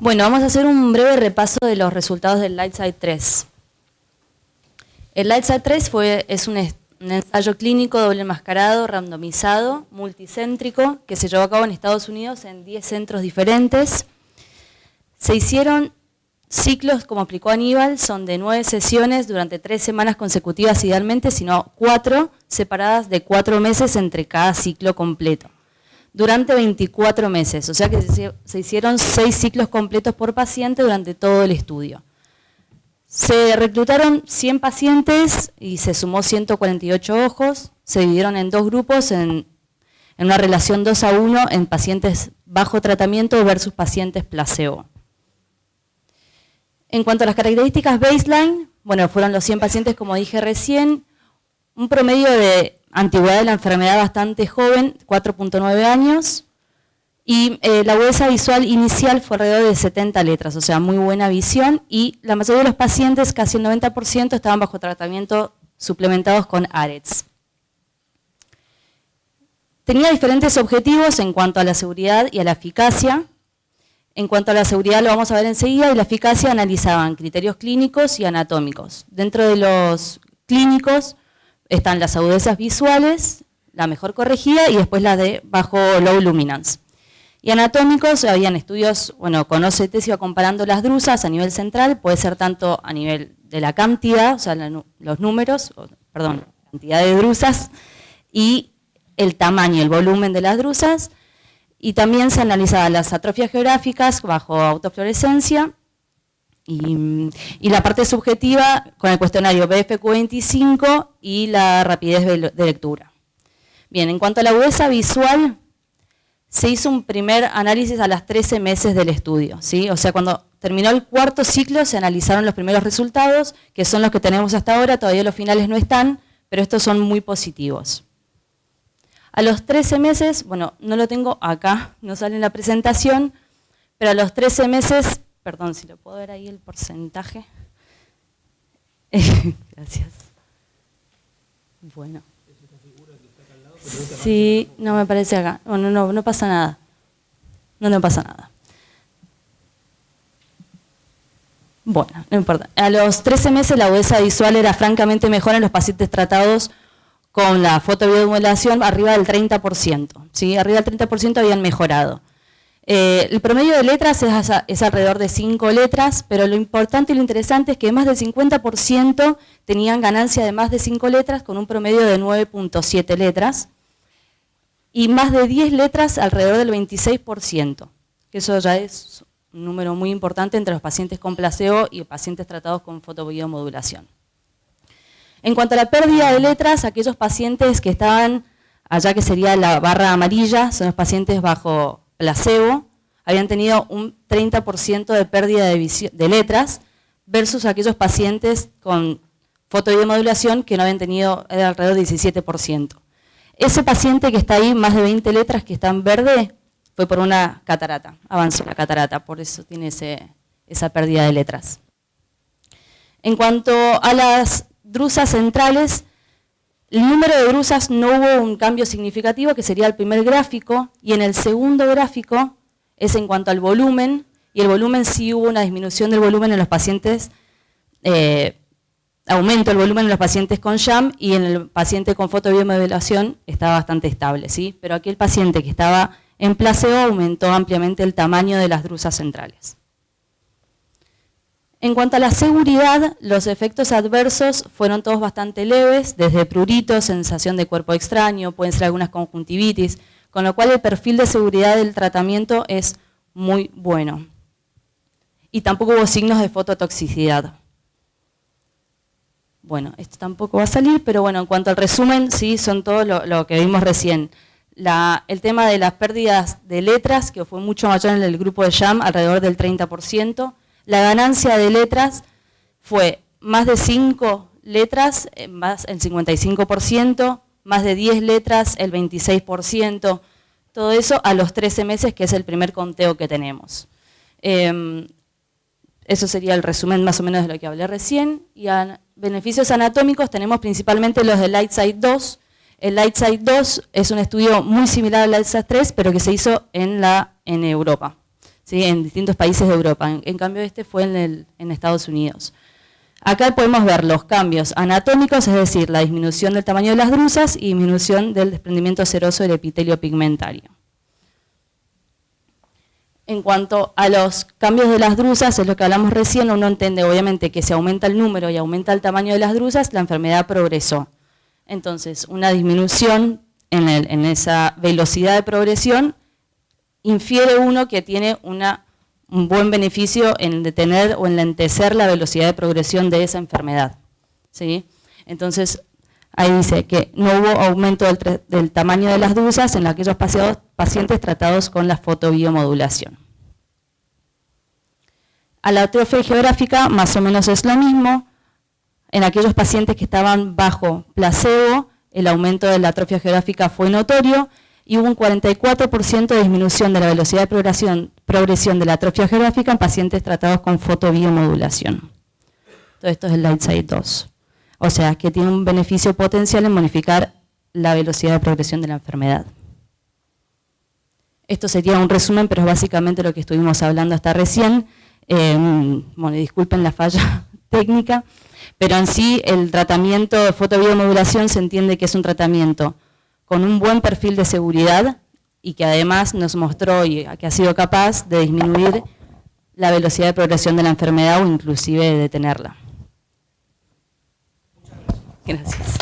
Bueno, vamos a hacer un breve repaso de los resultados del LIGHTSIDE 3. El LIGHTSIDE 3 es un ensayo clínico doble enmascarado, randomizado, multicéntrico, que se llevó a cabo en Estados Unidos en 10 centros diferentes. Se hicieron ciclos, como explicó Aníbal, son de 9 sesiones durante 3 semanas consecutivas idealmente, sino 4 separadas de 4 meses entre cada ciclo completo. Durante 24 meses, o sea que se hicieron 6 ciclos completos por paciente durante todo el estudio. Se reclutaron 100 pacientes y se sumó 148 ojos, se dividieron en 2 grupos en una relación 2:1 en pacientes bajo tratamiento versus pacientes placebo. En cuanto a las características baseline, bueno, fueron los 100 pacientes, como dije recién, un promedio de antigüedad de la enfermedad bastante joven, 4.9 años, y la agudeza visual inicial fue alrededor de 70 letras, o sea, muy buena visión, y la mayoría de los pacientes, casi el 90%, estaban bajo tratamiento suplementados con AREDS. Tenía diferentes objetivos en cuanto a la seguridad y a la eficacia. En cuanto a la seguridad lo vamos a ver enseguida, y la eficacia analizaban criterios clínicos y anatómicos. Dentro de los clínicos están las agudezas visuales, la mejor corregida, y después la de bajo low luminance. Y anatómicos, habían estudios, bueno, con OCT se iba comparando las drusas a nivel central, puede ser tanto a nivel de la cantidad, o sea, los números, perdón, cantidad de drusas, y el tamaño, el volumen de las drusas, y también se analizaban las atrofias geográficas bajo autofluorescencia, y la parte subjetiva con el cuestionario BFQ25 y la rapidez de lectura. Bien, en cuanto a la agudeza visual, se hizo un primer análisis a las 13 meses del estudio, ¿sí? O sea, cuando terminó el 4º ciclo se analizaron los primeros resultados, que son los que tenemos hasta ahora, todavía los finales no están, pero estos son muy positivos. A los 13 meses, bueno, no lo tengo acá, no sale en la presentación, pero a los 13 meses, perdón, si lo puedo ver ahí el porcentaje. Gracias. Bueno. Sí, no me parece acá. Bueno, no pasa nada. No pasa nada. Bueno, no importa. A los 13 meses la agudeza visual era francamente mejor en los pacientes tratados con la fotobiomodulación arriba del 30%. ¿Sí? Arriba del 30% habían mejorado. El promedio de letras es alrededor de 5 letras, pero lo importante y lo interesante es que más del 50% tenían ganancia de más de 5 letras con un promedio de 9.7 letras y más de 10 letras alrededor del 26%, que eso ya es un número muy importante entre los pacientes con placebo y pacientes tratados con fotobiomodulación. En cuanto a la pérdida de letras, aquellos pacientes que estaban allá, que sería la barra amarilla, son los pacientes bajo placebo, habían tenido un 30% de pérdida de letras versus aquellos pacientes con fotobiomodulación que no habían tenido, era alrededor del 17%. Ese paciente que está ahí, más de 20 letras que está en verde, fue por una catarata, avanzó la catarata, por eso tiene esa pérdida de letras. En cuanto a las drusas centrales, el número de drusas no hubo un cambio significativo, que sería el primer gráfico, y en el segundo gráfico es en cuanto al volumen, y el volumen sí hubo una disminución del volumen en los pacientes, aumento el volumen en los pacientes con sham, y en el paciente con fotobiomodulación estaba bastante estable, ¿sí? Pero aquí el paciente que estaba en placebo aumentó ampliamente el tamaño de las drusas centrales. En cuanto a la seguridad, los efectos adversos fueron todos bastante leves, desde prurito, sensación de cuerpo extraño, pueden ser algunas conjuntivitis, con lo cual el perfil de seguridad del tratamiento es muy bueno. Y tampoco hubo signos de fototoxicidad. Bueno, esto tampoco va a salir, pero bueno, en cuanto al resumen, sí, son todo lo que vimos recién. El tema de las pérdidas de letras, que fue mucho mayor en el grupo de sham, alrededor del 30%. La ganancia de letras fue más de 5 letras, más el 55%, más de 10 letras, el 26%, todo eso a los 13 meses, que es el primer conteo que tenemos. Eso sería el resumen más o menos de lo que hablé recién. Y a beneficios anatómicos tenemos principalmente los del LIGHTSIDE 2. El LIGHTSIDE 2 es un estudio muy similar al LIGHTSIDE 3, pero que se hizo en Europa. ¿sí? En distintos países de Europa. En cambio, este fue en Estados Unidos. Acá podemos ver los cambios anatómicos, es decir, la disminución del tamaño de las drusas y disminución del desprendimiento seroso del epitelio pigmentario. En cuanto a los cambios de las drusas, es lo que hablamos recién, uno entiende obviamente que si aumenta el número y aumenta el tamaño de las drusas, la enfermedad progresó. Entonces, una disminución en esa velocidad de progresión infiere uno que tiene un buen beneficio en detener o en lentecer la velocidad de progresión de esa enfermedad, ¿sí? Entonces, ahí dice que no hubo aumento del tamaño de las drusas en aquellos pacientes tratados con la fotobiomodulación. A la atrofia geográfica más o menos es lo mismo. En aquellos pacientes que estaban bajo placebo, el aumento de la atrofia geográfica fue notorio y hubo un 44% de disminución de la velocidad de progresión de la atrofia geográfica en pacientes tratados con fotobiomodulación. Todo esto es el Lightside 2. O sea, que tiene un beneficio potencial en modificar la velocidad de progresión de la enfermedad. Esto sería un resumen, pero es básicamente lo que estuvimos hablando hasta recién. Bueno, disculpen la falla técnica, pero en sí el tratamiento de fotobiomodulación se entiende que es un tratamiento con un buen perfil de seguridad y que además nos mostró y que ha sido capaz de disminuir la velocidad de progresión de la enfermedad o inclusive de detenerla. Gracias.